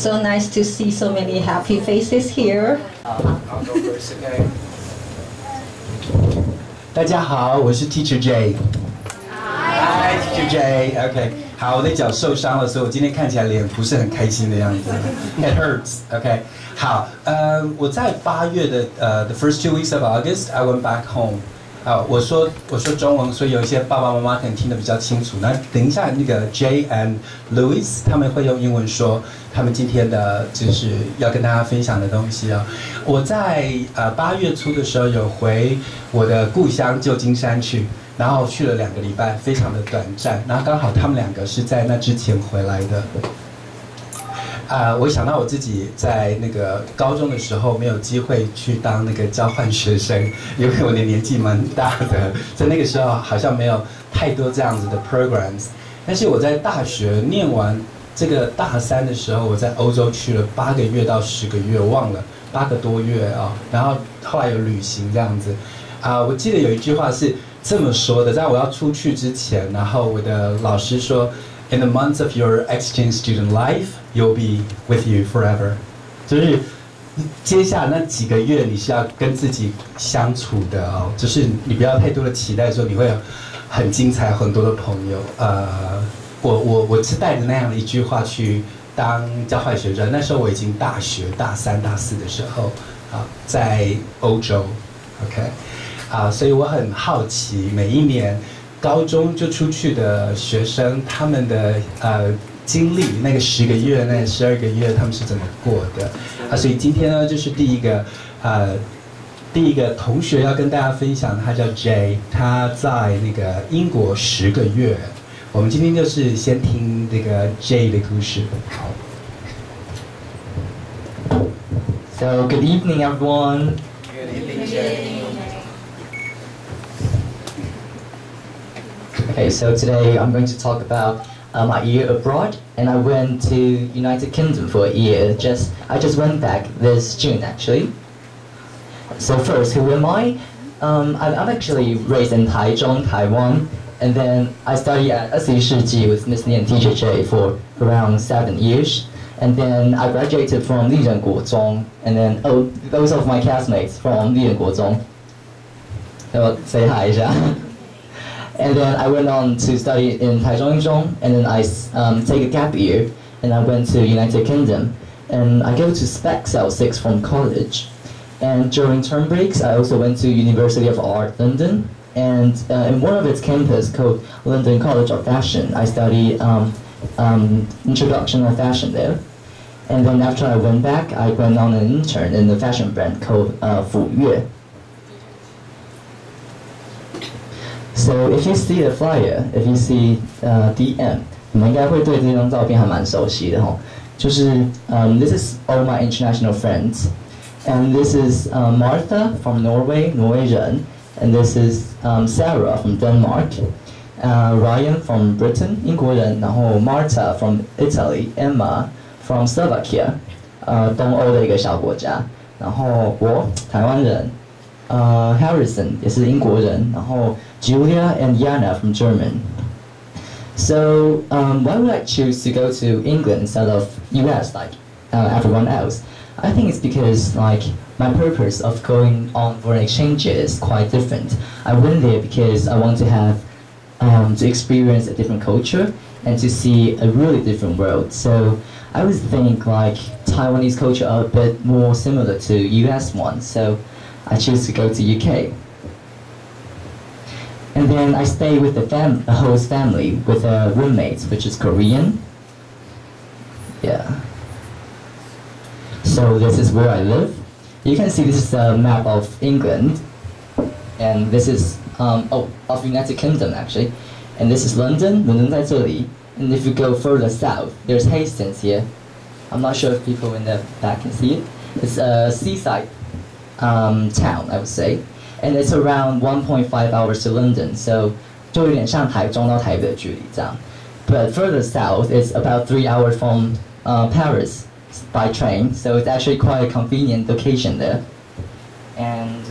so nice to see so many happy faces here. I'll go first, okay? 大家好，我是 Teacher Jay。Hi, Teacher Jay. OK， 好，我的脚受伤了，所以我今天看起来脸不是很开心的样子。It hurts. OK， 好，我在8月的the first 2 weeks of August, I went back home. 我说中文，所以有一些爸爸妈妈可能听得比较清楚。那等一下，那个 Jay and Luiz 他们会用英文说他们今天的就是要跟大家分享的东西啊。我在8月初的时候有回我的故乡旧金山去，然后去了2个礼拜，非常的短暂。然后刚好他们2个是在那之前回来的。我想到我自己在那个高中的时候没有机会去当那个交换学生，因为我的年纪蛮大的，在那个时候好像没有太多这样子的 programs。但是我在大学念完这个大3的时候，我在欧洲去了8个月到10个月，忘了8个多月啊。然后后来有旅行这样子。我记得有一句话是这么说的，在我要出去之前，然后我的老师说 ，In the months of your exchange student life, you'll be with you forever。就是接下来那几个月你是要跟自己相处的哦，就是你不要太多的期待说你会有很精彩很多的朋友。我是带着那样的一句话去当交换学生，那时候我已经大学大3、大4的时候在欧洲 ，OK。所以我很好奇，每一年高中就出去的学生，他们的经历，那个10个月、那12个月，他们是怎么过的？所以今天呢，就是第一个同学要跟大家分享，他叫 Jay， 他在那个英国10个月。我们今天就是先听这个 Jay 的故事。好。So good evening, everyone. Good evening, Jay. Okay, so today I'm going to talk about my year abroad, and I went to United Kingdom for a year. I just went back this June, actually. So first, who am I? I'm actually raised in Taichung, Taiwan, and then I studied at 21世纪 with Miss Ni and Teacher Jay for around 7 years. And then I graduated from 丽人国中, and then those of my classmates from 丽人国中. So say hi, 一下. And then I went on to study in Taichung, and then I take a gap year, and I went to United Kingdom, and I go to Spec Cell 6 from college. And during term breaks, I also went to University of Art, London, and in one of its campus called London College of Fashion, I studied Introduction of Fashion there. And then after I went back, I went on an intern in the fashion brand called 府悦. So if you see the flyer, if you see DM, 你们应该会对这张照片还蛮熟悉的哈。就是this is all my international friends, and this is Martha from Norway, 挪威人, and this is Sarah from Denmark, Ryan from Britain, 英国人, 然后 Marta from Italy, Emma from Slovakia, 东欧的一个小国家, 然后我台湾人, Harrison 也是英国人, 然后 Julia and Yana from German. So why would I choose to go to England instead of US like everyone else? I think it's because like my purpose of going on for an exchange is quite different. I went there because I want to have to experience a different culture and to see a really different world. So I would think like Taiwanese culture are a bit more similar to US one. So I choose to go to UK. And then I stay with the host family with a roommate, which is Korean. Yeah. So this is where I live. You can see this is a map of England, and this is of United Kingdom actually, and this is London. London 在这里. And if you go further south, there's Hastings here. I'm not sure if people in the back can see it. It's a seaside town, I would say. And it's around 1.5 hours to London, so 就有点像台中到台北的距离这样. But further south, it's about 3 hours from Paris by train, so it's actually quite a convenient location there. And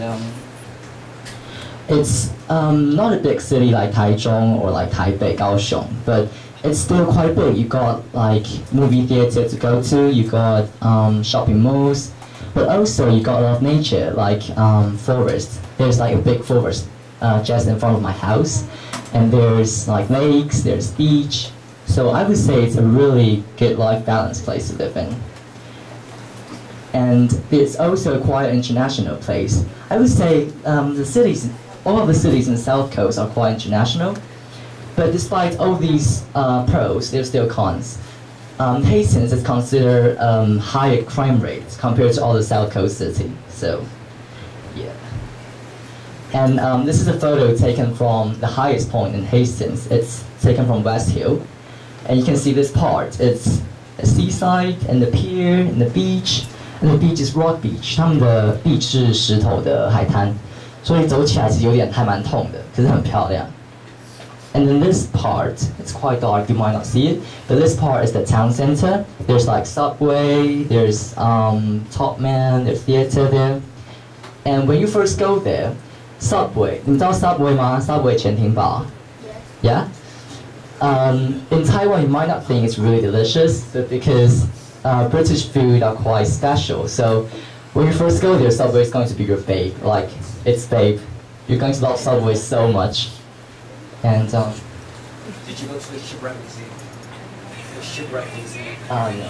it's not a big city like Taichung or like Taipei, Kaohsiung, but it's still quite big. You got like movie theater to go to, you got shopping malls, but also you got a lot of nature, like forest. There's like a big forest just in front of my house, and there's like lakes, there's beach. So I would say it's a really good life balance place to live in. And it's also quite an international place. I would say the cities, all of the cities in the South Coast are quite international. But despite all these pros, there's still cons. Hastings is considered higher crime rates compared to all the South Coast cities. So, yeah. And this is a photo taken from the highest point in Hastings. It's taken from West Hill. And you can see this part. It's a seaside, and the pier, and the beach. And the beach is rock beach. 他们的 beach 是石头的海滩，所以走起来其实有点还蛮痛的，可是很漂亮。And then this part, it's quite dark, you might not see it, but this part is the town center. There's like subway, there's Topman, there's theater there. And when you first go there, subway, 你们知道 subway 吗？ Subway 潜艇堡 Yeah? In Taiwan, you might not think it's really delicious, but because British food are quite special. So when you first go there, Subway is going to be your babe. Like, it's babe. You're going to love Subway so much. And did you go to the shipwreck museum? The shipwreck museum? No.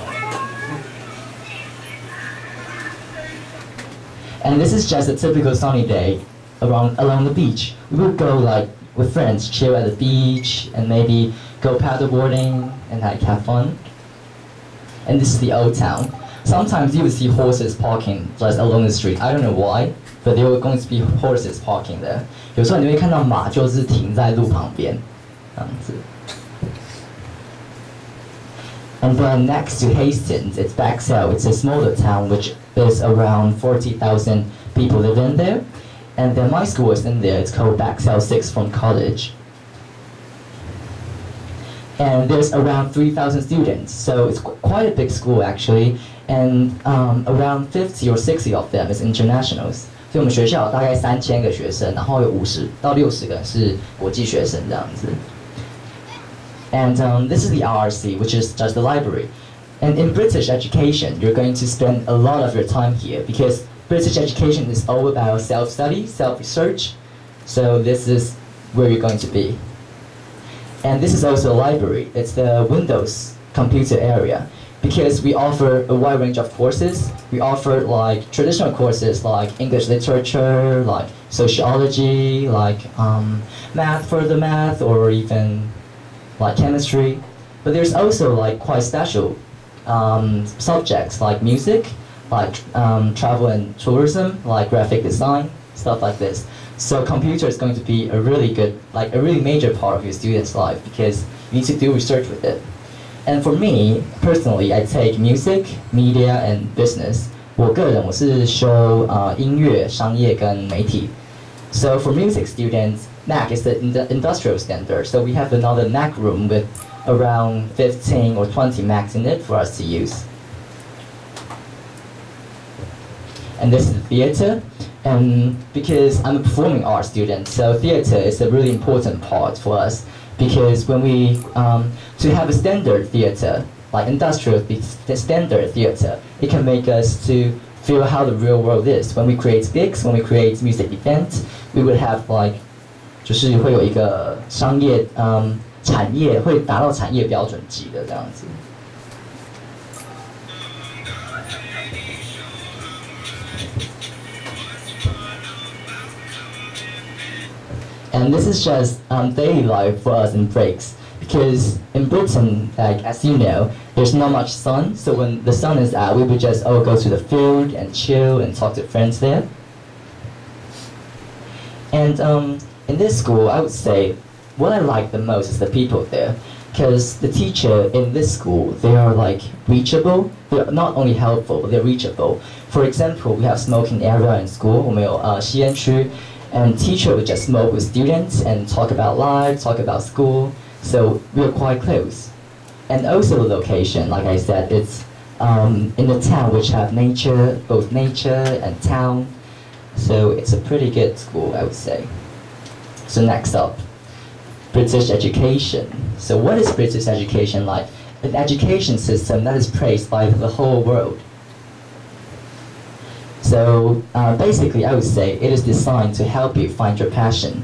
And this is just a typical sunny day along the beach. We would go like with friends, chill at the beach, and maybe go paddleboarding and like have fun. And this is the old town. Sometimes you would see horses parking just along the street. I don't know why, but there were going to be horses parking there. 有时候你会看到马就是停在路旁边，这样子。And then next to Hastings, it's Baxell. It's a smaller town which is around 40,000 people live in there. And then my school is in there. It's called Baxell Sixth Form College. And there's around 3,000 students, so it's quite a big school actually. And around 50 or 60 of them is internationals. 所以我们学校有大概3000个学生，然后有50到60个是国际学生这样子。And this is the RRC, which is just the library. And in British education, you're going to spend a lot of your time here because British education is all about self-study, self-research. So this is where you're going to be. And this is also a library. It's the Windows computer area because we offer a wide range of courses. We offer like traditional courses like English literature, like sociology, like math, further math, or even like chemistry. But there's also like quite special subjects like music, like travel and tourism, like graphic design, stuff like this. So computer is going to be a really good, like a really major part of your student's life because you need to do research with it. And for me, personally, I take music, media, and business. 我个人我是修音乐、商业跟媒体。So for music students, NAC is the industrial standard. So we have another NAC room with around 15 or 20 Macs in it for us to use. And this is the theater. And because I'm a performing arts student, so theater is a really important part for us. Because when we, to have a standard theater, like industrial standard theater, it can make us to feel how the real world is. When we create gigs, when we create music events, we would have like, 就是会有一个商业产业会达到产业标准级的这样子。And this is just daily life for us in breaks. Because in Britain, like as you know, there's not much sun. So when the sun is out, we would just all go to the field and chill and talk to friends there. And in this school, I would say what I like the most is the people there. Because the teacher in this school, they are like reachable. They're not only helpful, but they're reachable. For example, we have smoking area in school. 我们有吸烟区. And teacher would just smoke with students and talk about life, talk about school. So we're quite close. And also the location, like I said, it's in the town which have nature, both nature and town. So it's a pretty good school, I would say. So next up. British education. So what is British education like? An education system that is praised by the whole world. So basically, I would say it is designed to help you find your passion.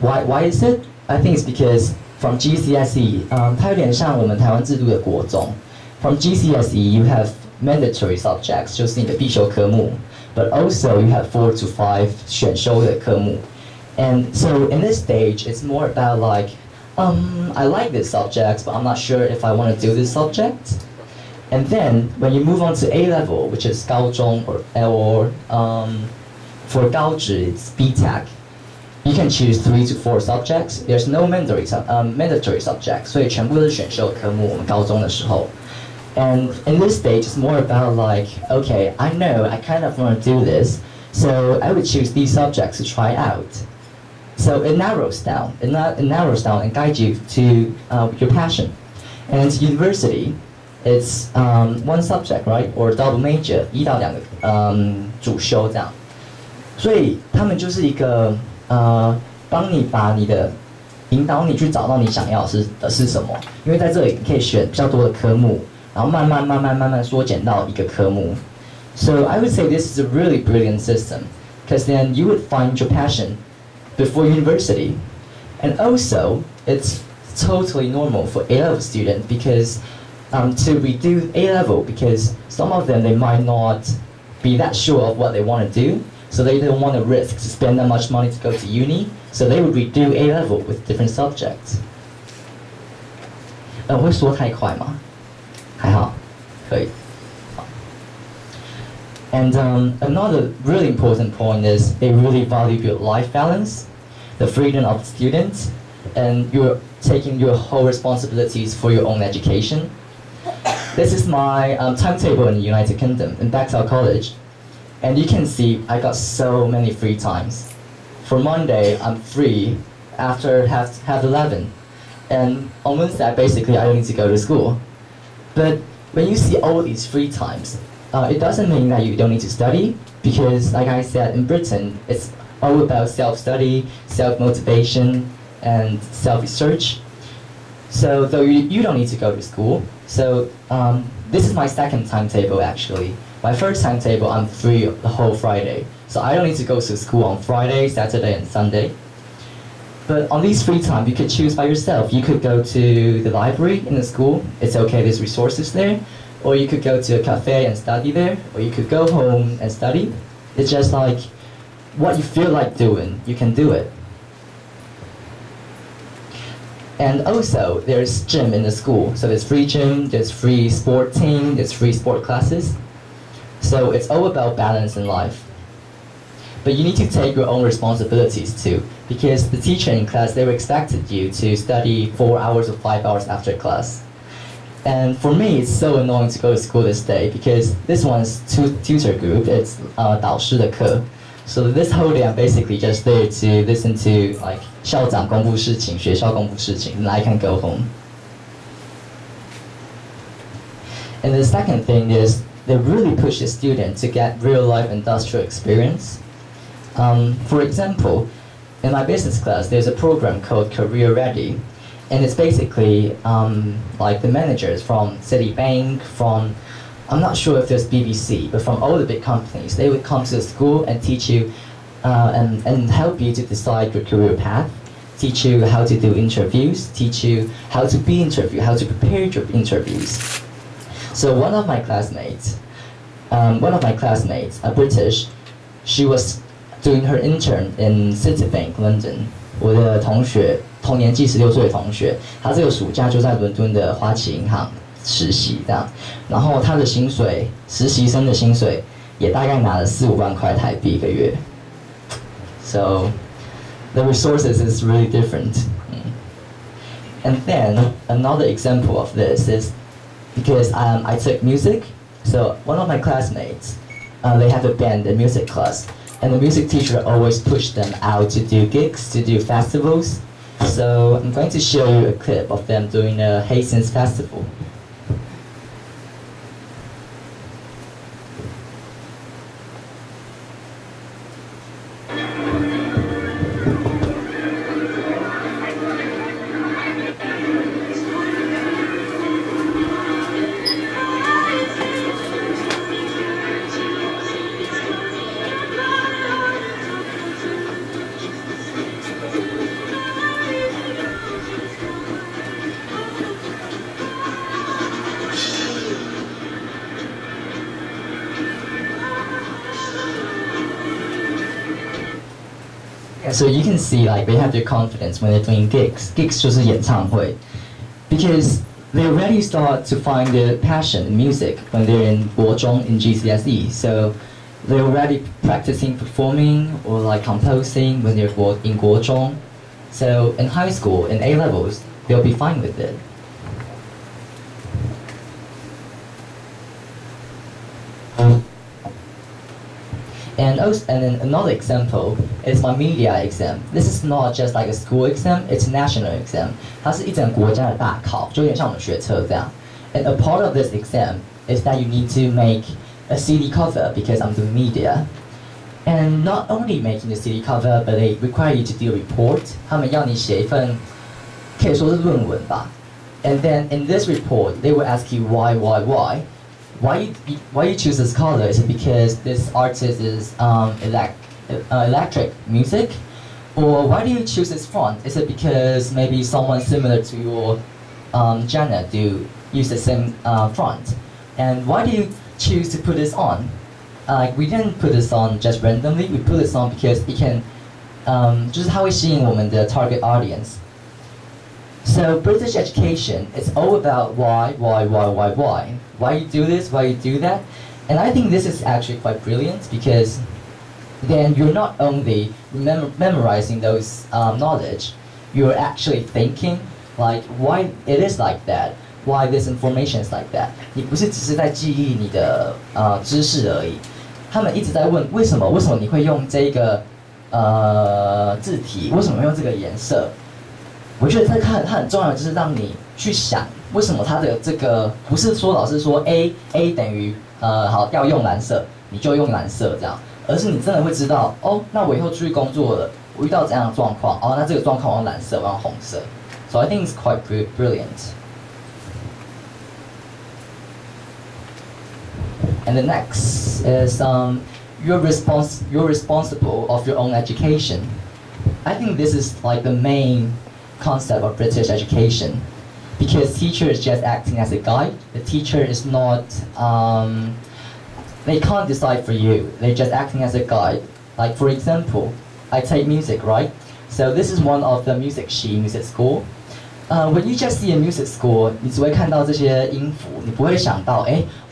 Why is it? I think it's because from GCSE, 它有点像我们台湾制度的国中。From GCSE, you have mandatory subjects, 就是你的必修科目 but also you have 4 to 5选修的科目 And so in this stage, it's more about like, I like this subject, but I'm not sure if I want to do this subject. And then when you move on to A level, which is 高中 or for 高职 it's BTEC, you can choose 3 to 4 subjects. There's no mandatory subjects, 所以全部都是选修科目我们高中的时候。And in this stage, it's more about like, okay, I know I kind of want to do this, so I would choose these subjects to try out. So it narrows down and guides you to your passion. And university, it's one subject, right, or double major, 1到2个主修这样。所以他们就是一个帮你把你的引导你去找到你想要的是什么，因为在这里你可以选比较多的科目，然后慢慢缩减到一个科目。So I would say this is a really brilliant system, because then you would find your passion before university. And also, it's totally normal for A-level students because to redo A-level, because some of them, they might not be that sure of what they want to do, so they don't want to risk to spend that much money to go to uni, so they would redo A-level with different subjects. 我会说太快吗？还好，可以。And another really important point is they really value your life balance, the freedom of students, and you're taking your whole responsibilities for your own education. This is my timetable in the United Kingdom, in Bexhill College. And you can see I got so many free times. For Monday, I'm free after half 11. And on Wednesday, basically, I don't need to go to school. But when you see all these free times, it doesn't mean that you don't need to study, because like I said, in Britain, it's all about self-study, self-motivation, and self-research. So though you don't need to go to school, so this is my second timetable actually. My first timetable, I'm free the whole Friday, so I don't need to go to school on Friday, Saturday, and Sunday. But on these free time, you could choose by yourself. You could go to the library in the school. It's okay, there's resources there. Or you could go to a cafe and study there. Or you could go home and study. It's just like what you feel like doing, you can do it. And also, there's gym in the school. So there's free gym, there's free sport team, there's free sport classes. So it's all about balance in life. But you need to take your own responsibilities too, because the teacher in class, they expected you to study 4 hours or 5 hours after class. And for me, it's so annoying to go to school this day, because this one's tutor group, it's 导师的课. So this whole day, I'm basically just there to listen to like 校长公布事情，学校公布事情, and I can go home. And the second thing is, they really push the student to get real-life industrial experience. For example, in my business class, there's a program called Career Ready, and it's basically like the managers from Citibank, from, I'm not sure if there's BBC, but from all the big companies, they would come to the school and teach you and help you to decide your career path, teach you how to do interviews, teach you how to be interviewed, how to prepare your interviews. So one of my classmates, a British, she was doing her intern in Citibank, London. 我的同学，同年纪16岁的同学，他这个暑假就在伦敦的花旗银行实习，这样。然后他的薪水，实习生的薪水也大概拿了4-5万块台币一个月。So the resources is really different. And then another example of this is because I took music. So one of my classmates, they have a band, a music class. And the music teacher always pushed them out to do gigs, to do festivals. So I'm going to show you a clip of them doing a Hastings festival. So you can see like they have their confidence when they're doing gigs. Gigs 就是演唱会 because they already start to find their passion in music when they're in 国中 in GCSE. So they're already practicing performing or like composing when they're in 国中. So in high school, in A levels, they'll be fine with it. And then another example is my media exam. This is not just like a school exam, it's a national exam. 它是一整国家的大考，就有点像我们学测这样。And a part of this exam is that you need to make a CD cover because I'm doing media. And not only making the CD cover, but they require you to do a report. 他们要你写一份，可以说是论文吧。And then in this report, they will ask you why. Why you choose this color? Is it because this artist is electric music? Or why do you choose this font? Is it because maybe someone similar to your genre do use the same font? And why do you choose to put this on? We didn't put this on just randomly. We put this on because it can 就是它会吸引我们的 target audience. So British education is all about why. Why you do this, why you do that. And I think this is actually quite brilliant because then you're not only memorizing those knowledge, you're actually thinking like why it is like that, why this information is like that. 你不是只是在记忆你的知识而已，他们一直在问为什么你会用这个字体，为什么用这个颜色？我觉得它很重要的就是让你去想为什么它的这个不是说老师说 A 等于好要用蓝色你就用蓝色这样，而是你真的会知道哦，那我以后出去工作了，我遇到怎样的状况哦，那这个状况我用蓝色，我用红色。So I think it's quite brilliant. And the next is you're responsible of your own education. I think this is like the main concept of British education because teacher is just acting as a guide. The teacher is not they can't decide for you, they're just acting as a guide. Like for example, I take music, right? So this is one of the music school. When you just see a music school, 你只会看到这些音符，你不会想到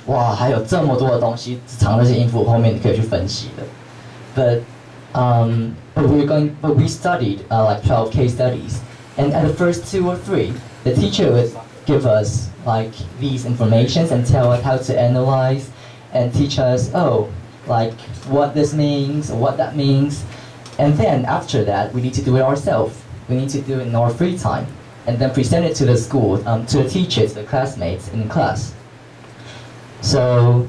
哇还有这么多的东西藏在这些音符后面你可以去分析的。But we studied like 12 case studies. And at the first 2 or 3, the teacher would give us like these informations and tell us how to analyze and teach us, like what this means or what that means. And then after that, we need to do it ourselves. We need to do it in our free time and then present it to the school, to the teachers, the classmates in class. So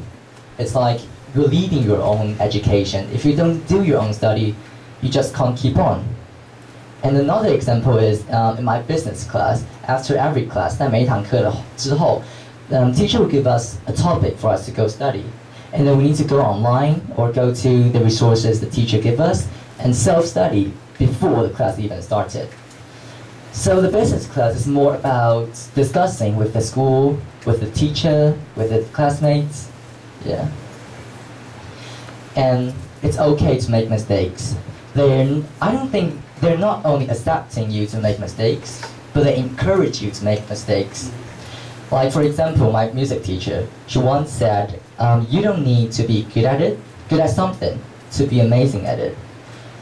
it's like you're leading your own education. If you don't do your own study, you just can't keep on. And another example is in my business class, after every class, 在每一堂课之后, teacher will give us a topic for us to go study. And then we need to go online or go to the resources the teacher give us and self-study before the class even started. So the business class is more about discussing with the school, with the teacher, with the classmates. Yeah. And it's okay to make mistakes. I don't think they're not only accepting you to make mistakes, but they encourage you to make mistakes. Like for example, my music teacher, she once said, you don't need to be good at something, to be amazing at it.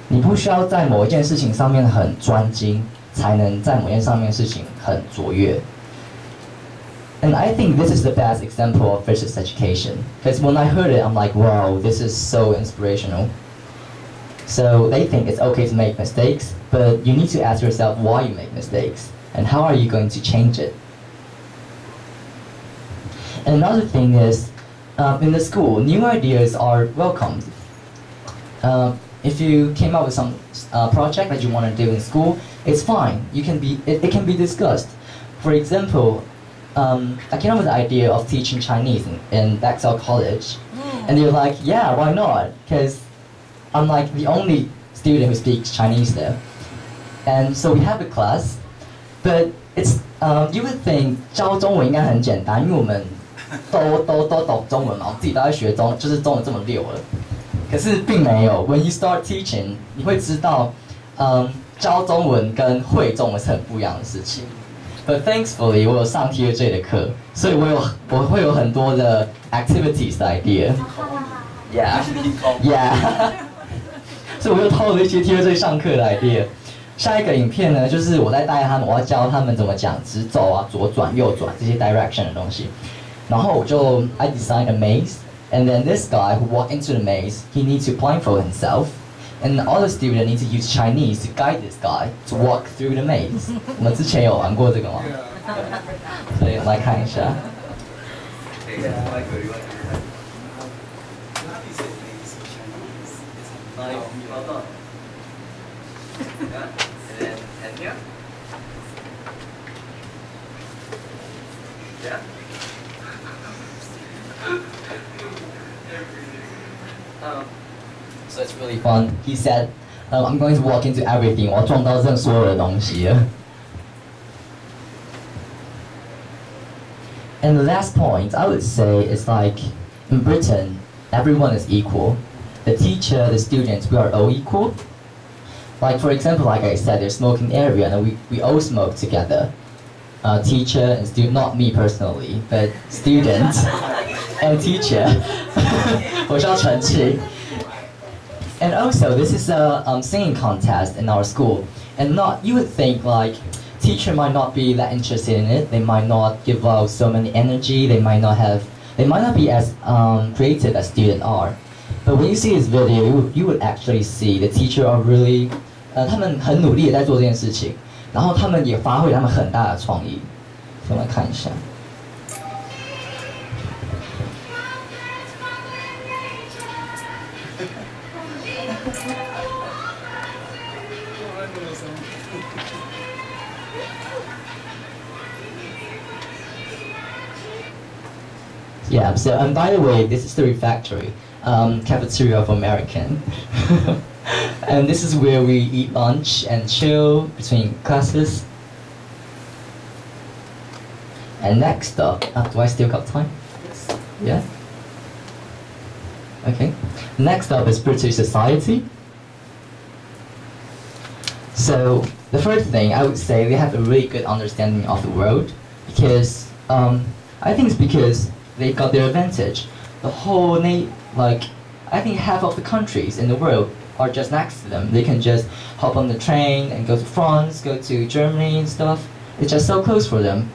你不需要在某一件事情上面很专精，才能在某件上面事情很卓越。And I think this is the best example of British education. Because when I heard it, I'm like, wow, this is so inspirational. So they think it's okay to make mistakes, but you need to ask yourself why you make mistakes and how are you going to change it. And another thing is, in the school, new ideas are welcomed. If you came up with some project that you want to do in school, it's fine. It can be discussed. For example, I came up with the idea of teaching Chinese in Excel College, and they're like, yeah, why not? Because I'm like the only student who speaks Chinese there. And so we have a class, but it's you would think 教中文应该很简单，因为我们都懂中文嘛，我们自己都在学就是中文这么溜了。可是并没有。When you start teaching， 你会知道，教中文跟会中文是很不一样的事情。But thankfully， 我有上 J 的课，所以我会有很多的 activities 的 idea。Yeah， 所以我又偷了一些 J 上课的 idea。下一个影片呢，就是我在带他们，我要教他们怎么讲直走啊、左转、右转这些 direction 的东西。然后I designed a maze, and then this guy who walked into the maze, he needs to blindfold himself. And all the students need to use Chinese to guide this guy to walk through the maze. 我们之前有玩过这个吗？所以我们来看一下。So it's really fun. He said, "I'm going to walk into everything." 我要撞到这所有的东西了。And the last point I would say is like in Britain, everyone is equal. The teacher, the students, we are all equal. Like for example, like I said, there's smoking area, and we all smoke together. Teacher and student, not me personally, but student and teacher. 我需要澄清。And also, this is a singing contest in our school, and you would think like teacher might not be that interested in it. They might not give out so many energy. They might not be as creative as students are. But when you see this video, you would actually see the teacher are really 他们很努力的在做这件事情，然后他们也发挥他们很大的创意。我们来看一下。Yeah, so and by the way, this is the refectory, cafeteria of American. And this is where we eat lunch and chill between classes. And next up, do I still got time? Yes. Yeah? Okay. Next up is British society. So the first thing I would say, they have a really good understanding of the world, because I think it's because they got their advantage. The whole I think half of the countries in the world are just next to them. They can just hop on the train and go to France, go to Germany and stuff. It's just so close for them.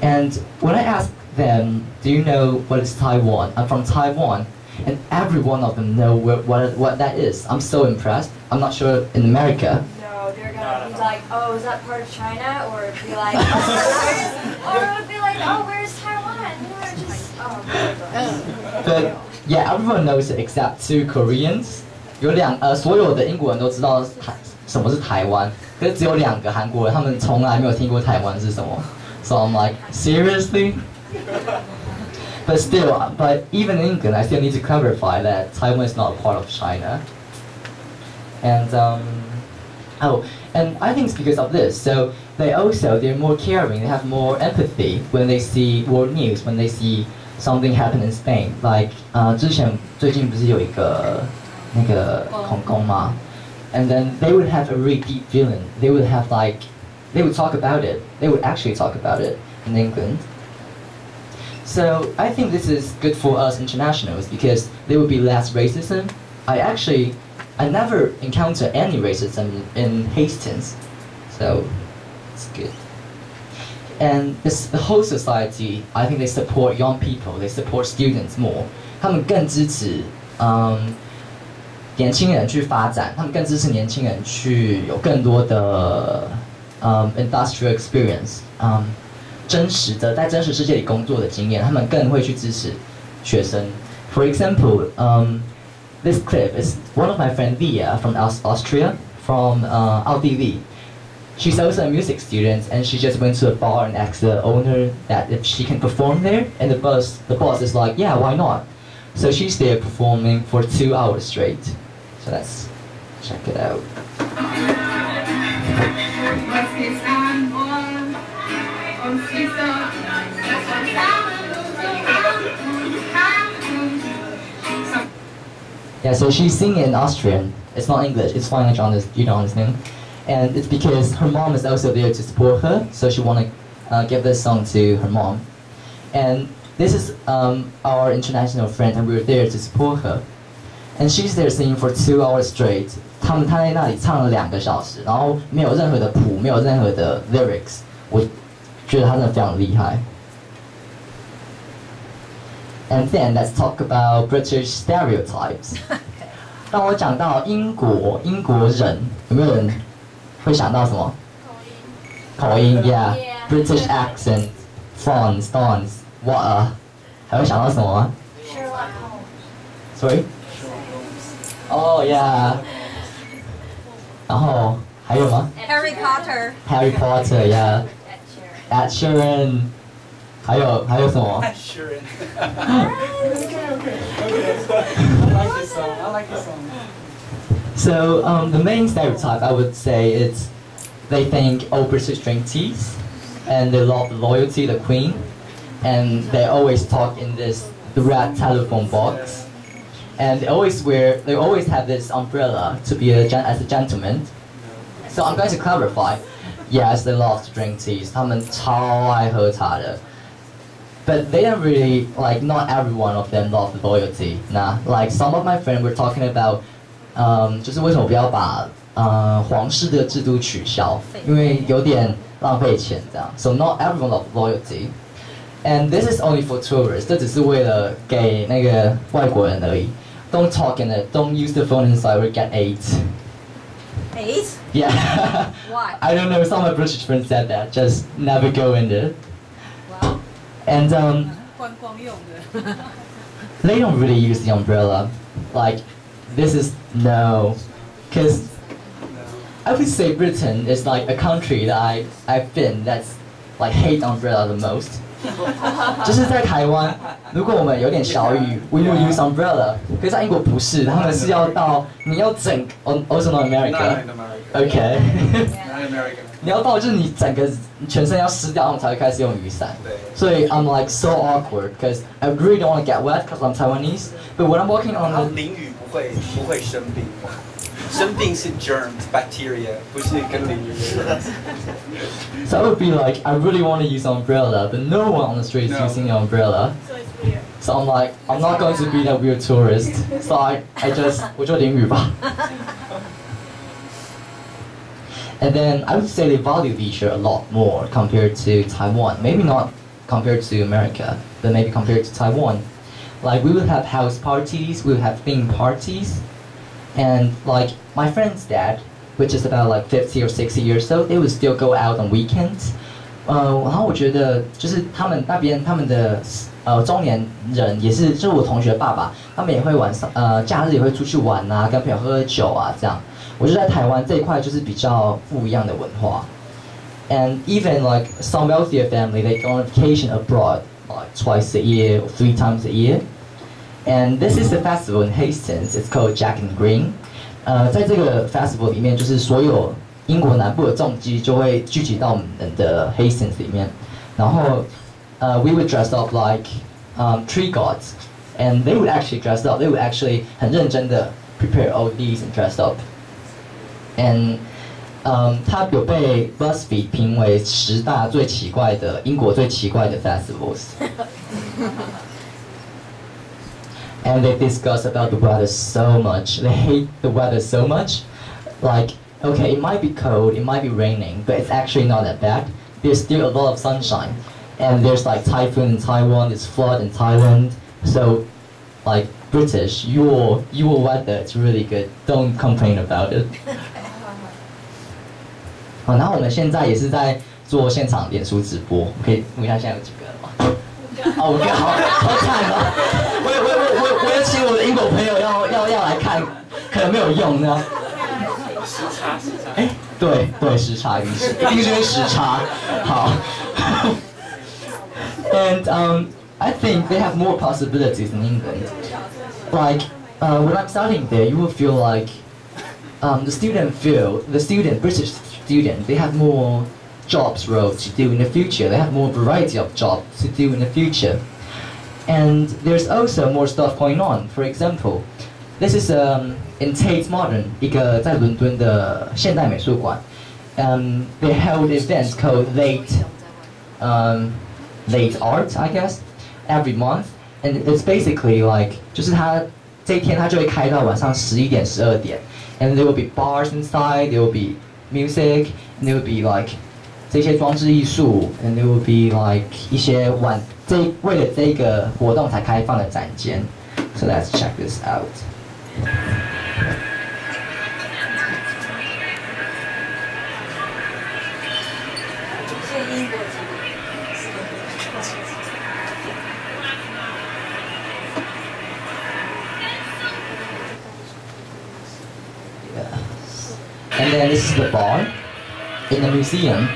And when I ask them, do you know what is Taiwan? I'm from Taiwan. And every one of them know what that is. I'm so impressed. I'm not sure in America. No, they're gonna be like, oh, is that part of China? Or it'd be like, oh, or it would be like, oh, where's Taiwan? Or just, oh, But yeah, everyone knows it except two Koreans. 所有的英国人都知道什么是台湾，可是只有2个韩国人，他们从来没有听过台湾是什么。So I'm like, seriously? But even in England, I still need to clarify that Taiwan is not a part of China. And and I think it's because of this. So they're more caring. They have more empathy when they see world news, when they see something happen in Spain. Like 最近不是有一个那个恐攻吗？ And then they would have a really deep feeling. They would talk about it. They would actually talk about it in England. So I think this is good for us internationals because there would be less racism. I never encountered any racism in Hastings, so it's good. And the whole society, I think they support young people. They support students more. 他们更支持年轻人去发展，他们更支持年轻人去有更多的industrial experience，真实的在真实世界里工作的经验，他们更会去支持学生。For example, this clip is one of my friend Via from Austria, from 奥地利。She's also a music student, and she just went to a bar and asked the owner that if she can perform there, and the boss is like, yeah, why not? So she's there performing for 2 hours straight. So let's check it out. Yeah, so she's singing in Austrian. It's not English. It's fine. You don't understand. And it's because her mom is also there to support her, so she want to give this song to her mom. And this is our international friend, and we're there to support her. And she's there singing for 2 hours straight. 她在那里唱了2个小时，然后没有任何的谱，没有任何的 lyrics。我觉得她真的非常厉害。And then let's talk about British stereotypes. 当我讲到英国人，有没有人会想到什么？口音 ，Yeah. British accent, France, dance, what? 还会想到什么吗 Sherlock Holmes.？Sorry. Oh yeah. 然后还有吗 Harry Potter.？Harry Potter, yeah. Ed Sheeran. 还有什么 Sure. Okay. I like this song. So the main stereotype I would say is they think all British drink teas, and they love loyalty, the Queen, and they always talk in this red telephone box, and they always have this umbrella to be as a gentleman. So I'm going to clarify. Yes, they love to drink teas. 他们超爱喝茶的。But they don't really, not every one of them love loyalty. Nah, some of my friends were talking about, 就是为什么不要把皇室的制度取消，因为有点浪费钱这样。So not everyone loves loyalty, and this is only for tourists. 这只是为了给那个外国人而已。Don't talk in it. Don't use the phone inside or get AIDS. AIDS? Yeah. Why? I don't know. Some of my British friends said that. Just never go in there. Wow. And they don't really use the umbrella. This is no, because I would say Britain is like a country that I've been that's hate umbrella the most. 就是在台湾，如果我们有点小雨 ，we will use umbrella。可是在英国不是，他们是要到你要整 ，also not America. Not in America. Okay. Not in America. 你要到就是你整个全身要湿掉，他们才会开始用雨伞。所以 I'm so awkward because I really don't want to get wet because I'm Taiwanese. But when I'm walking on the 淋雨不会生病，生病是 germs bacteria， 不是跟淋雨。So I would be I really want to use an umbrella, but no one on the street is using an umbrella. So it's weird. So I'm not going to be that weird tourist. So我就淋雨吧。And then I would say they value leisure a lot more compared to Taiwan. Maybe not compared to America, but maybe compared to Taiwan. We would have house parties, we would have theme parties, and my friend's dad, which is about 50 or 60 years old, they would still go out on weekends. 然后我觉得就是他们那边他们的中年人也是，就是我同学爸爸，他们也会假日也会出去玩啊，跟朋友喝酒啊这样。我觉得在台湾这一块就是比较不一样的文化。And even some wealthier family, they go on vacation abroad twice a year or 3 times a year. And this is a festival in Hastings. It's called Jack and Green. 在这个 festival 里面，就是所有英国南部的重机就会聚集到我们的 Hastings 里面，然后we would dress up like tree gods, and they would actually dress up. They would actually 很认真的 prepare all these and dress up. And 它有被 BuzzFeed 评为10大最奇怪的英国最奇怪的 festivals. And they discuss about the weather so much. They hate the weather so much. Okay, it might be cold, it might be raining, but it's actually not that bad. There's still a lot of sunshine. And there's typhoon in Taiwan, there's flood in Thailand. So, British, your weather is really good. Don't complain about it. 好，然后我们现在也是在做现场脸书直播，可以问一下现在有几个人吗？5个，好惨哦！我要请我的英国朋友要来看，可能没有用呢。时差。对，时差一定是因为时差。好。And I think they have more possibilities in England. When I'm studying there, you will feel the British student, they have more jobs roles to do in the future. They have more variety of jobs to do in the future. And there's also more stuff going on. For example, This is in Tate Modern, 一个在伦敦的现代美术馆。They held events called late art, I guess, every month, and it's basically like 就是它这一天它就会开到晚上11点12点 ，and there will be bars inside, there will be music, and there will be like 这些装置艺术 ，and there will be like 一些为了这个活动才开放的展间。So let's check this out. And then this is the bar in the museum.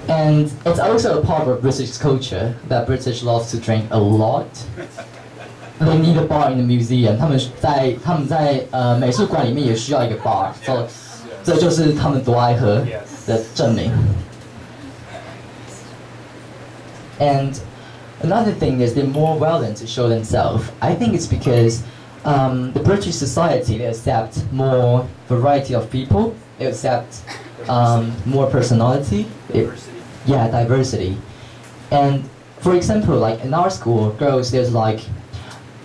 And it's also a part of British culture that British love to drink a lot. They need a bar in the museum. 他们在美术馆里面也需要一个 bar. So 这就是他们多爱喝的证明。And another thing is they're more willing to show themselves. I think it's because the British society, they accept more variety of people. They accept more personality. Diversity. And for example, like in our school, girls, there's like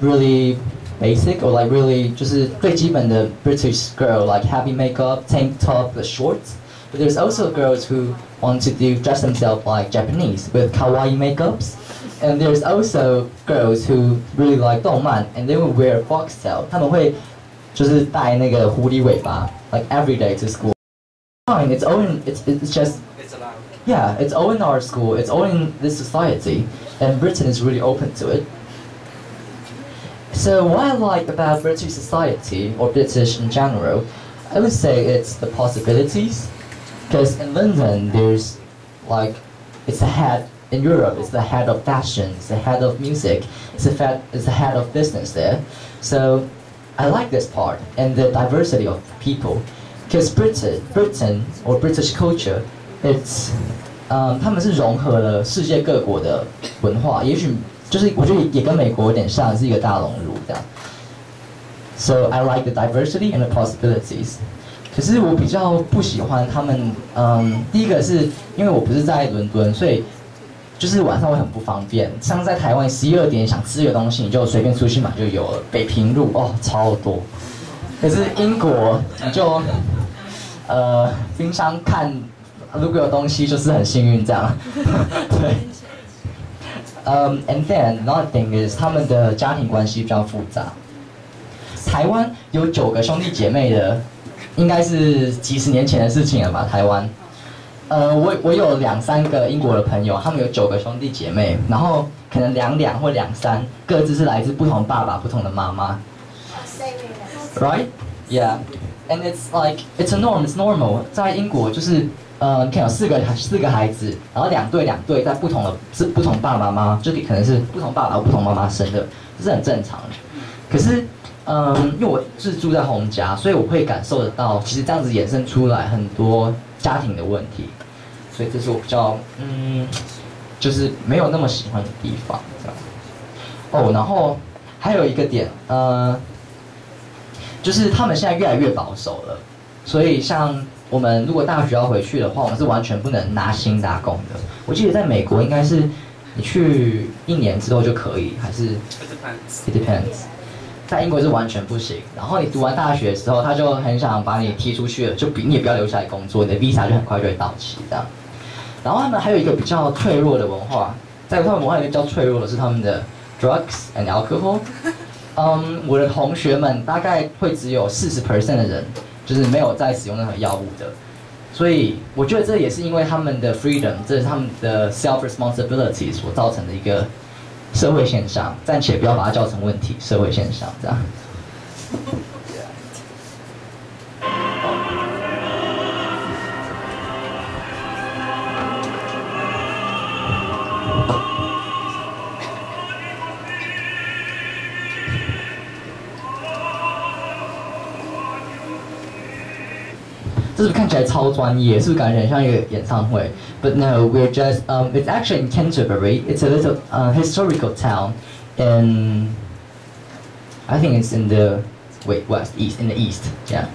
really basic or like really 就是最基本的 British girl, like heavy makeup, tank top, the shorts. But there's also girls who want to dress themselves like Japanese with kawaii makeups. And there's also girls who really like 动漫 and they will wear foxtail. 他们会就是戴那个狐狸尾巴 like every day to school. Fine, it's just It's allowed. yeah, it's all in our school, it's all in this society, and Britain is really open to it. So what I like about British society, or British in general, I would say it's the possibilities. Because in London, there's like, it's the head, in Europe, it's the head of fashion, it's the head of music, it's the head of business there. So I like this part, and the diversity of people. Because Britain, or British culture, it's 他们是融合了世界各国的文化，也许就是我觉得也跟美国有点像，是一个大熔炉这样。So I like the diversity and the possibilities. 可是我比较不喜欢他们，第一个是因为我不是在伦敦，所以就是晚上会很不方便。像在台湾11、2点想吃一个东西，你就随便出去买就有了。北平路哦超多，可是英国你就冰箱看。如果有东西就是很幸运这样，对。And then another thing is 他们的家庭关系比较复杂。台湾有9个兄弟姐妹的，应该是几十年前的事情了吧？台湾，我有2、3个英国的朋友，他们有9个兄弟姐妹，然后可能2或2、3，各自是来自不同爸爸、不同的妈妈。Right? Yeah. And it's like it's a norm, it's normal. 在英国就是。你看有4个孩子，然后2对在不同爸爸妈妈，就可能是不同爸爸或不同妈妈生的，这是很正常的。可是，因为我是住在洪家，所以我会感受得到，其实这样子衍生出来很多家庭的问题，所以这是我比较就是没有那么喜欢的地方。这样。哦，然后还有一个点，就是他们现在越来越保守了，所以像。我们如果大学要回去的话，我们是完全不能拿薪打工的。我记得在美国应该是你去1年之后就可以，还是 It depends。在英国是完全不行。然后你读完大学的时候，他就很想把你踢出去了，你也不要留下来工作，你的 visa 就很快就会到期这样。然后他们还有一个比较脆弱的文化，在他们文化里面比较脆弱的是他们的 drugs and alcohol。我的同学们大概会只有40% 的人。就是没有在使用任何药物的，所以我觉得这也是因为他们的 freedom， 这是他们的 self responsibility 所造成的一个社会现象，暂且不要把它叫成问题，社会现象这样。这是看起来超专业，是不是感觉很像一个演唱会 ？But no, we're just it's actually in Canterbury. It's a little historical town, in I think it's in the in the east yeah。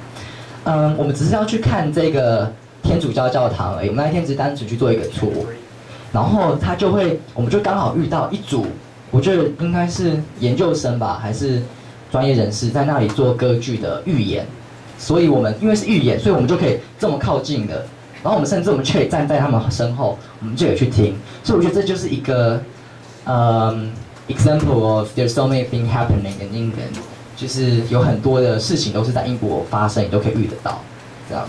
我们只是要去看这个天主教教堂而已，我们那天只是单纯去做一个 tour， 然后我们就刚好遇到一组，我觉得应该是研究生吧，还是专业人士在那里做歌剧的预演，所以我们因为是预演，所以我们就可以这么靠近的，然后我们甚至可以站在他们身后，我们就可以去听，所以我觉得这就是一个example of there's so many things happening in England， 就是有很多的事情都是在英国发生，你都可以遇得到，这样。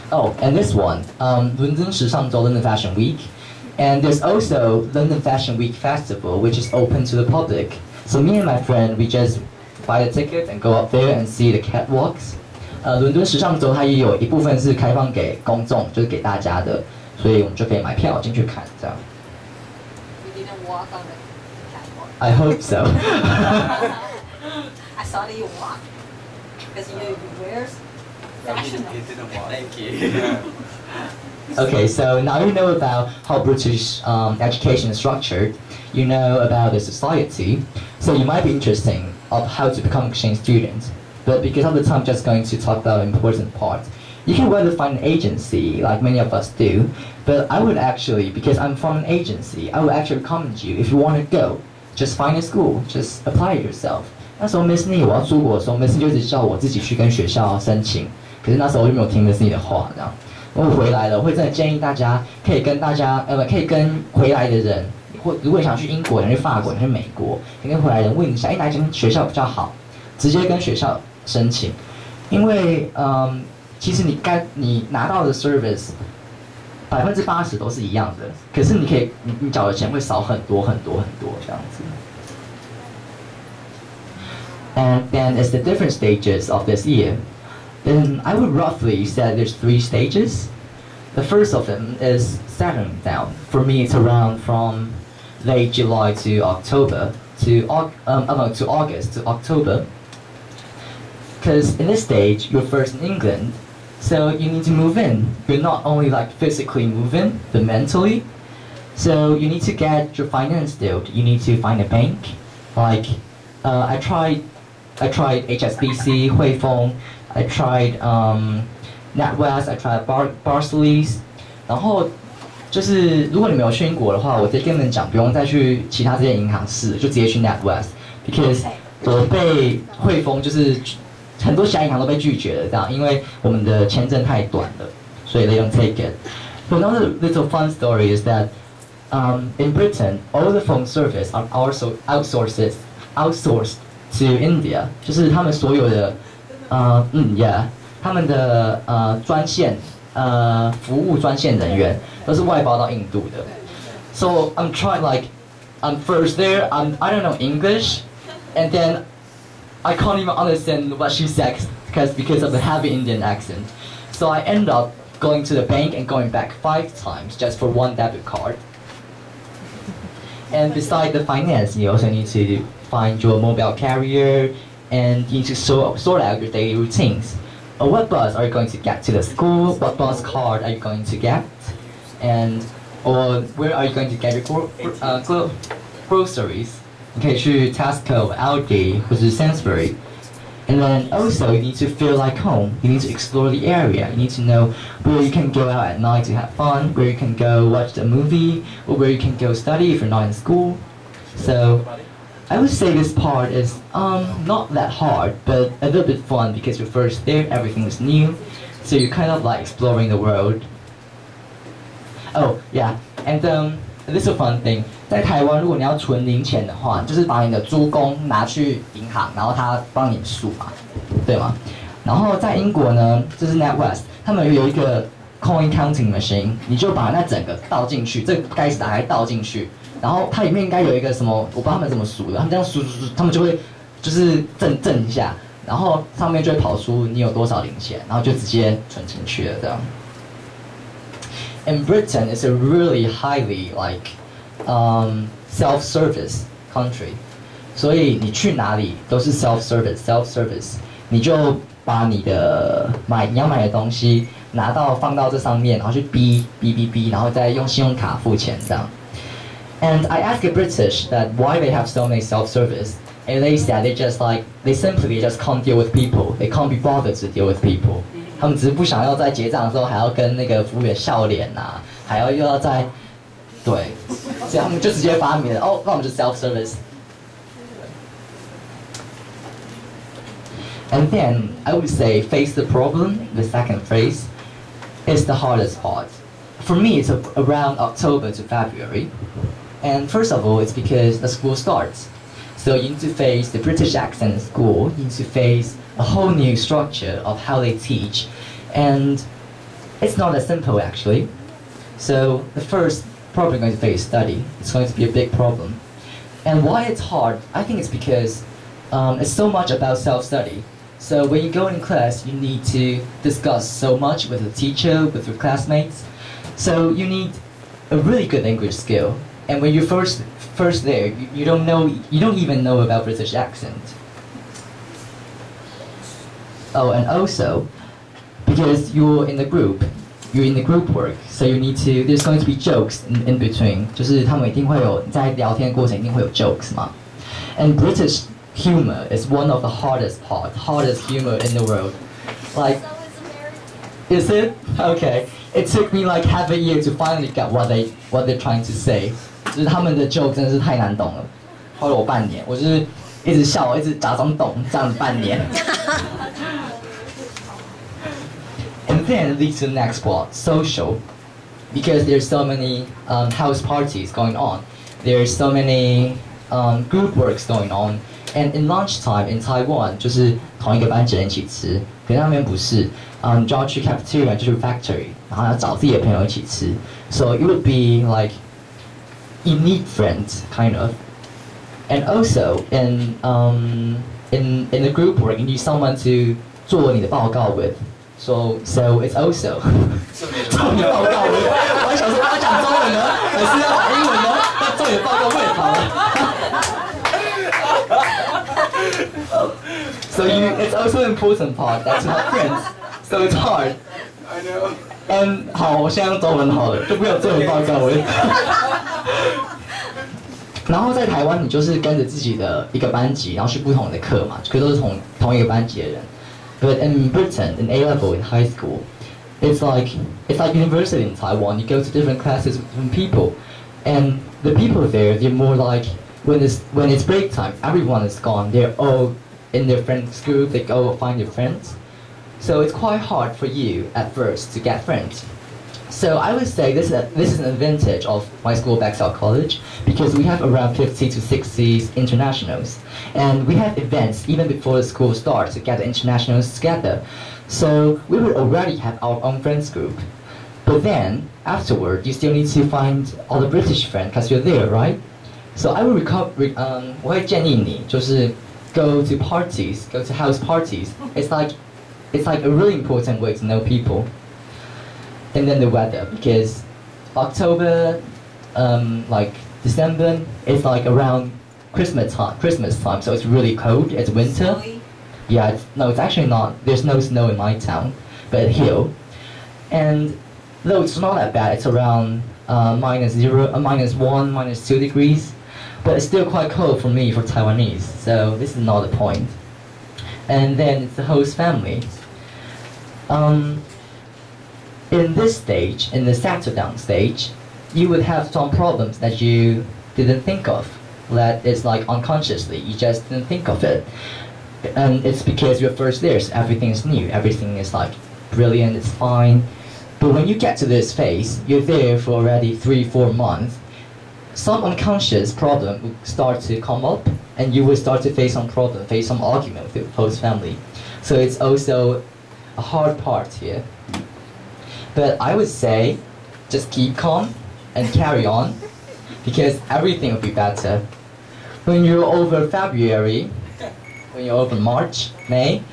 Oh, and this one, London 时尚周 London Fashion Week, and there's also London Fashion Week Festival, which is open to the public. So me and my friend, we just buy the ticket and go up there and see the catwalks. 伦敦时尚周它也有一部分是开放给公众，就是给大家的，所以我们就可以买票进去看，这样。You didn't walk on the catwalk. I hope so. I saw that you walked because you wear fashion. He didn't want. Thank you. Okay, so now you know about how British education is structured. You know about the society, so you might be interested of how to become exchange students. But because of the time, I'm just going to talk about important parts. You can rather find an agency, like many of us do, but I would actually, because I'm from an agency, I would actually recommend you, if you want to go, just find a school, just apply it yourself. 那时候 Miss Ni 我要出国的时候 ，Miss Ni 就一直叫我自己去跟学校申请，可是那时候我就没有听 Miss Ni 的话，这样。我回来了，我会真的建议大家可以跟回来的人，或如果你想去英国、想去法国、想去美国，你跟回来的人问一下，哪间学校比较好，直接跟学校申请，因为其实你拿到的 service 80%都是一样的，可是你缴的钱会少很多很多很多这样子。And then it's the different stages of this year. And I would roughly say there's 3 stages. The first of them is settling down. For me, it's around from late July to October to August to October. Because in this stage, you're first in England, so you need to move in. You're not only like physically moving, but mentally. So you need to get your finance dealt. You need to find a bank. Like I tried HSBC, Hui Feng. I tried NatWest, I tried Barclays. 然后就是如果你没有去英国的话，我直接跟你们讲，不用再去其他这些银行试，就直接去 NatWest。Because 我被汇丰就是很多其他银行都被拒绝了，这样，因为我们的签证太短了，所以 they don't take it. But another little fun story is that in Britain, all the phone service are also outsourced to India. 就是他们所有的他们的专线服务专线人员都是外包到印度的。So I'm trying I'm first there. I don't know English, and then I can't even understand what she says because of the heavy Indian accent. So I end up going to the bank and going back 5 times just for 1 debit card. And besides the finance, you also need to find your mobile carrier, and you need to sort out your daily routines. What bus are you going to get to the school? What bus card are you going to get? Or where are you going to get your groceries? 你可以去 Tesco, Aldi 或是 Sainsbury. And then also you need to feel like home. You need to explore the area. You need to know where you can go out at night to have fun, where you can go watch the movie, or where you can go study if you're not in school. So I would say this part is not that hard, but a little bit fun because you're first there, everything is new, so you're kind of like exploring the world. Oh yeah, and this is a fun thing. 在台湾，如果你要存零钱的话，就是把你的租公拿去银行，然后他帮你数嘛，对吗？然后在英国呢，就是 NatWest， 他们有一个 coin counting machine， 你就把那整个倒进去，这个盖子打开倒进去。然后它里面应该有一个什么，我不知道他们怎么数的，他们这样数，他们就会就是震一下，然后上面就会跑出你有多少零钱，然后就直接存进去了这样。In Britain, it's a really highly self-service country, 所以你去哪里都是 self-service， 你就把你要买的东西放到这上面，然后去逼，然后再用信用卡付钱这样。And I asked the British that why they have so many self-service, and they said they simply just can't deal with people. They can't be bothered to deal with people. 他们只是不想要在结账的时候还要跟那个服务员笑脸啊，还要又要在，对，所以他们就直接发明了哦，那我们就 self-service. And then I would say face the problem. The second phrase is the hardest part. For me, it's around October to February. And first of all, it's because the school starts. So you need to face the British accent in school. You need to face a whole new structure of how they teach. And it's not as simple, actually. So the first problem you're going to face is study. It's going to be a big problem. And why it's hard, I think it's because it's so much about self-study. So when you go in class, you need to discuss so much with the teacher, with your classmates. So you need a really good English skill. And when you're first there, you don't even know about British accent. Oh, and also, because you're in the group work, so you need to, there's going to be jokes in between. 就是他们一定会有在聊天的过程一定会有 jokes 嘛。And British humor is one of the hardest humor in the world. Like, is it? Okay. It took me like half a year to finally get what they're trying to say. 就是他们的 joke 真的是太难懂了，花了我半年，我就是一直笑，一直假装懂，这样子半年。And then it leads to the next part, social, because there's so many house parties going on, there's so many group works going on, and in lunchtime in Taiwan 就是同一个班级人一起吃，可是那边不是，你就要去 cafeteria 就是 factory， 然后要找自己的朋友一起吃， so it would be like you need friends, kind of. And also, in the group work, you need someone to 做你的报告 with. So it's also 做你的报告 with. 我还想说要讲中文呢，还是要讲英文呢？那做你的报告 with 好了。So it's also an important part that you have friends. So it's hard. I know. And 好，我现在用中文好了，就不要做你报告 with. 然后在台湾，你就是跟着自己的一个班级，然后去不同的课嘛，可都是同一个班级的人。But in Britain, in A level, in high school, it's like university in Taiwan. You go to different classes with different people, and the people there, they're more like when it's break time, everyone is gone. They're all in their friends group. They go find their friends. So it's quite hard for you at first to get friends. So I would say this is an advantage of my school, Bexell College, because we have around 50 to 60 internationals. And we have events even before the school starts to get the internationals together. So we would already have our own friends group. But then, afterward, you still need to find all the British friends because you're there, right? So I would 我会建议你就是 go to parties, go to house parties. It's like a really important way to know people. And then the weather, because October, like December, it's like around Christmas time, so it's really cold. It's winter. Yeah, it's actually not. There's no snow in my town, but here, and though it's not that bad, it's around -0, -1, -2 degrees, but it's still quite cold for me, for Taiwanese. So this is not the point. And then it's the host family. In this stage, in the settle down stage, you would have some problems that you didn't think of. That is like unconsciously, you just didn't think of it. And it's because you're first there, so everything is new, everything is like brilliant, it's fine. But when you get to this phase, you're there for already 3-4 months, some unconscious problem will start to come up, and you will start to face some problem, face some argument with your host family. So it's also a hard part here. But I would say, just keep calm and carry on, because everything will be better. When you're over February, when you're over March, May,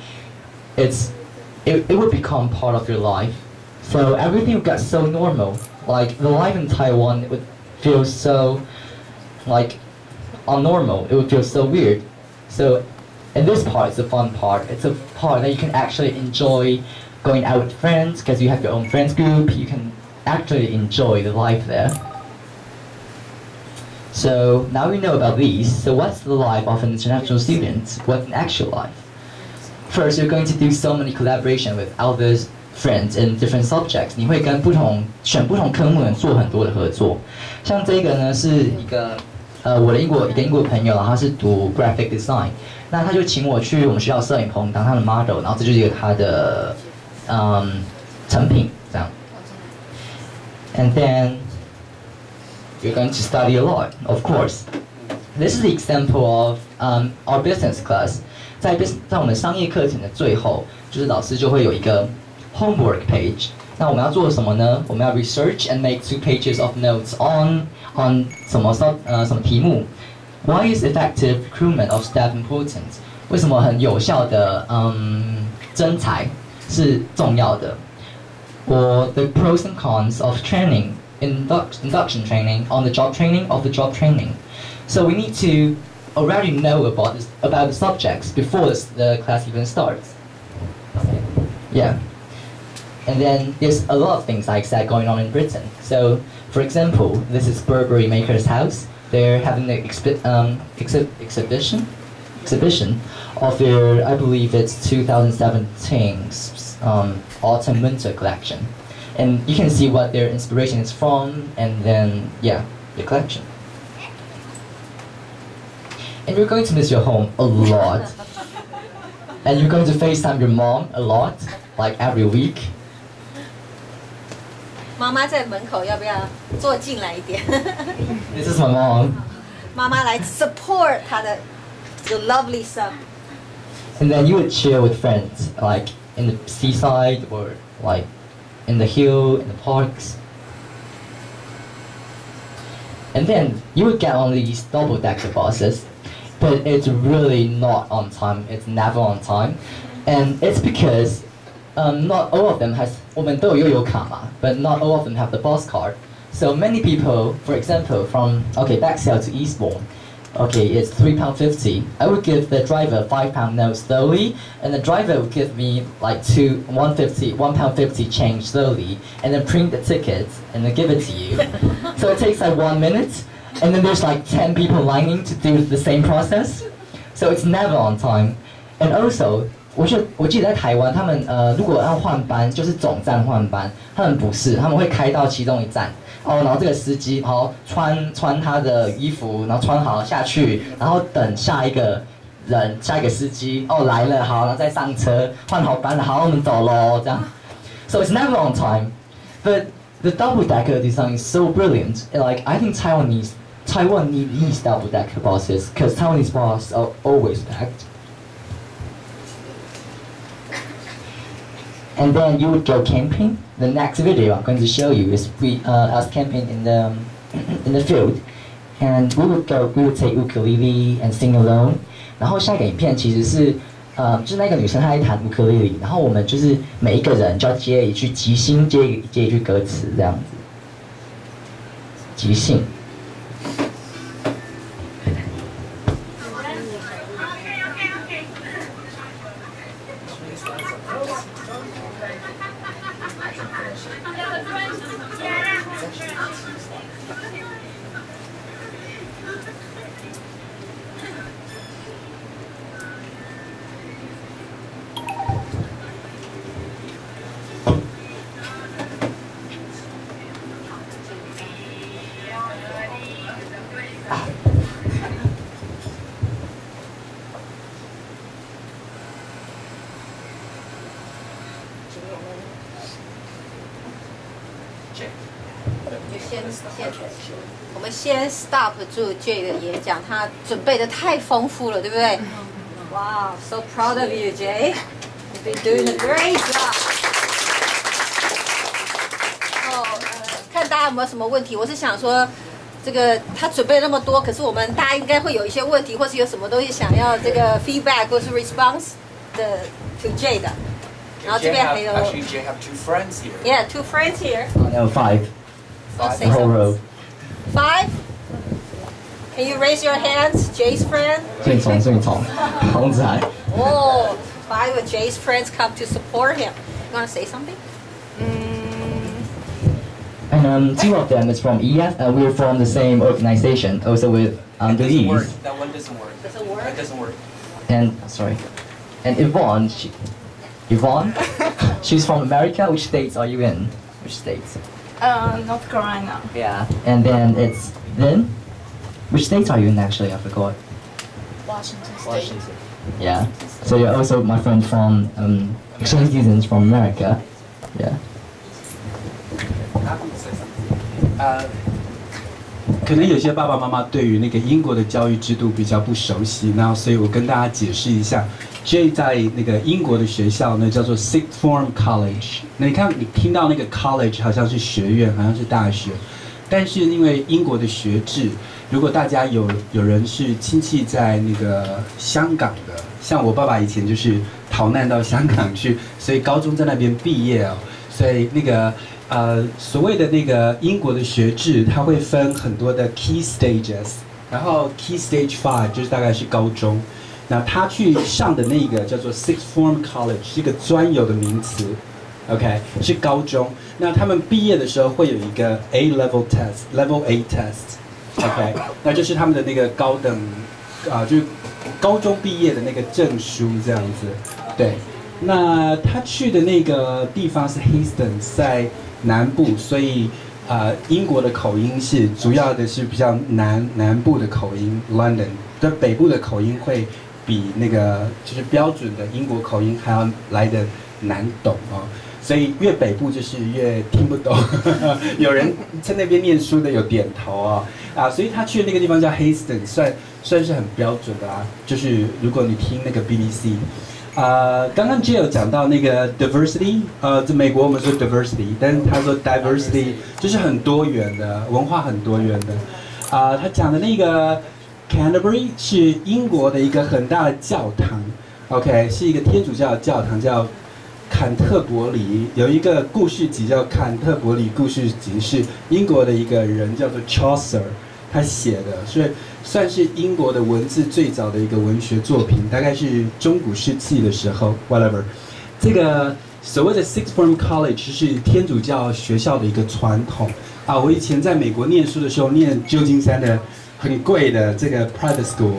it will become part of your life. So everything will get so normal. Like the life in Taiwan, it would feel so like unnormal. It would feel so weird. So, and this part is the fun part. It's a part that you can actually enjoy going out with friends, because you have your own friends group. You can actually enjoy the life there. So now we know about these. So what's the life of an international student? What's an actual life? First, you're going to do so many collaboration with other friends in different subjects. 你会跟选不同科目的人做很多的合作。像这个呢，是一个我的一个英国朋友，然后他是读 graphic design， 那他就请我去我们学校摄影棚当他的 model， 然后这就是一个他的成品这样。And then you're going to study a lot, of course. This is the example of our business class. 在我们商业课程的最后，就是老师就会有一个 homework page。那我们要做什么呢？我们要 research and make 2 pages of notes on 什么题目 ？Why is effective recruitment of staff important？ 为什么很有效的征才是重要的？ Or the pros and cons of training, induction training, on the job training, of the job training. So we need to already know about the subjects before the class even starts. Yeah. And then there's a lot of things like that going on in Britain. So, for example, this is Burberry Maker's House. They're having an exhibition of their, I believe it's 2017 autumn-winter collection. And you can see what their inspiration is from, and then, yeah, the collection. And you're going to miss your home a lot. And you're going to FaceTime your mom a lot, like every week. 妈妈在门口，要不要坐进来一点？ This is my mom. 妈妈来 support 她的 your lovely son. And then you would chill with friends, like in the seaside or like in the hill, in the parks. And then you would get on these double-decker buses, but it's really not on time. It's never on time, and it's because not all of them has 我们都有悠游卡嘛 but not all of them have the bus card. So many people, for example, from Bexhill to Eastbourne, it's £3.50. I would give the driver a £5 note slowly, and the driver would give me like £1.50 change slowly, and then print the ticket and then give it to you. So it takes like 1 minute, and then there's like 10 people lining to do the same process. So it's never on time. And also, 我记得在台湾，他们如果要换班，就是总站换班，他们不是，他们会开到其中一站，然后这个司机穿他的衣服，然后穿好下去，然后等下一个司机来了，好，然后再上车换好班了，好，我们走喽，这样。So it's never on time, but the double-decker design is so brilliant. Like I think Taiwan needs double-decker buses because Taiwanese buses are always packed. And then you would go camping. The next video I'm going to show you is us camping in the field, and we would take ukulele and sing alone. 然后下一个影片其实是就是那个女生她在弹乌克丽丽，然后我们就是每一个人就要接一句即兴接一句歌词这样子，即兴。我们先 stop 住 Jay 的演讲，他准备的太丰富了，对不对？ Wow, so proud of you, Jay. You've been doing a great job. 看大家有没有什么问题？我是想说，这个他准备那么多，可是我们大家应该会有一些问题，或是有什么东西想要这个 feedback 或是 response 的 to Jay 的。然后这边还有 Actually, Jay have 2 friends here. Yeah, 2 friends here. No, 5. The whole row. 5? Can you raise your hands, Jay's friend? 顺从，红子海。 Oh, 5 of Jay's friends come to support him. You want to say something? And two of them is from EF, and we're from the same organization, also with Luiz. That one doesn't work. Doesn't work? That doesn't work. And sorry, and Yvonne, Yvonne, she's from America. Which states are you in? Which states? North Carolina. Yeah. And then it's then, which states are you in actually? I forgot. Washington State. Washington. Yeah. So you're also my friend from exchange students from America. Yeah. 可能有些爸爸妈妈对于那个英国的教育制度比较不熟悉，那所以我跟大家解释一下。Jay 在那个英国的学校呢，叫做 Sixth Form College。那你看，你听到那个 college 好像是学院，好像是大学，但是因为英国的学制，如果大家有人是亲戚在那个香港的，像我爸爸以前就是逃难到香港去，所以高中在那边毕业哦，所以那个所谓的那个英国的学制，它会分很多的 key stages， 然后 key stage 5就是大概是高中。那他去上的那个叫做 Sixth Form College， 是一个专有的名词 ，OK， 是高中。那他们毕业的时候会有一个 A Level Test，Level A Test，OK， 那就是他们的那个高等就是高中毕业的那个证书这样子。对，那他去的那个地方是 Hastings， 在南部，所以英国的口音是主要的是比较南部的口音 ，London， 的北部的口音会比那个就是标准的英国口音还要来得难懂哦，所以越北部就是越听不懂。有人在那边念书的有点头所以他去的那个地方叫 Hastings， 算是很标准的就是如果你听那个 BBC， 刚刚 Jay 有讲到那个 diversity， 在美国我们说 diversity， 但是他说 diversity 就是很多元的文化，很多元的。他讲的那个。Canterbury 是英国的一个很大的教堂 ，OK， 是一个天主教的教堂，叫坎特伯里。有一个故事集叫《坎特伯里故事集》，是英国的一个人叫做 Chaucer 他写的，所以算是英国的文字最早的一个文学作品，大概是中古世纪的时候 ，whatever。这个所谓的 Sixth Form College 是天主教学校的一个传统我以前在美国念书的时候，念旧金山的。很贵的这个 private school，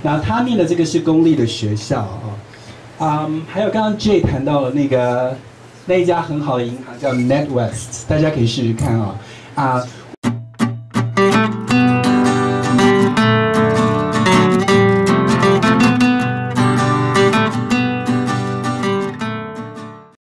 然后他念的这个是公立的学校还有刚刚 Jay 谈到了那一家很好的银行叫 NatWest， 大家可以试试看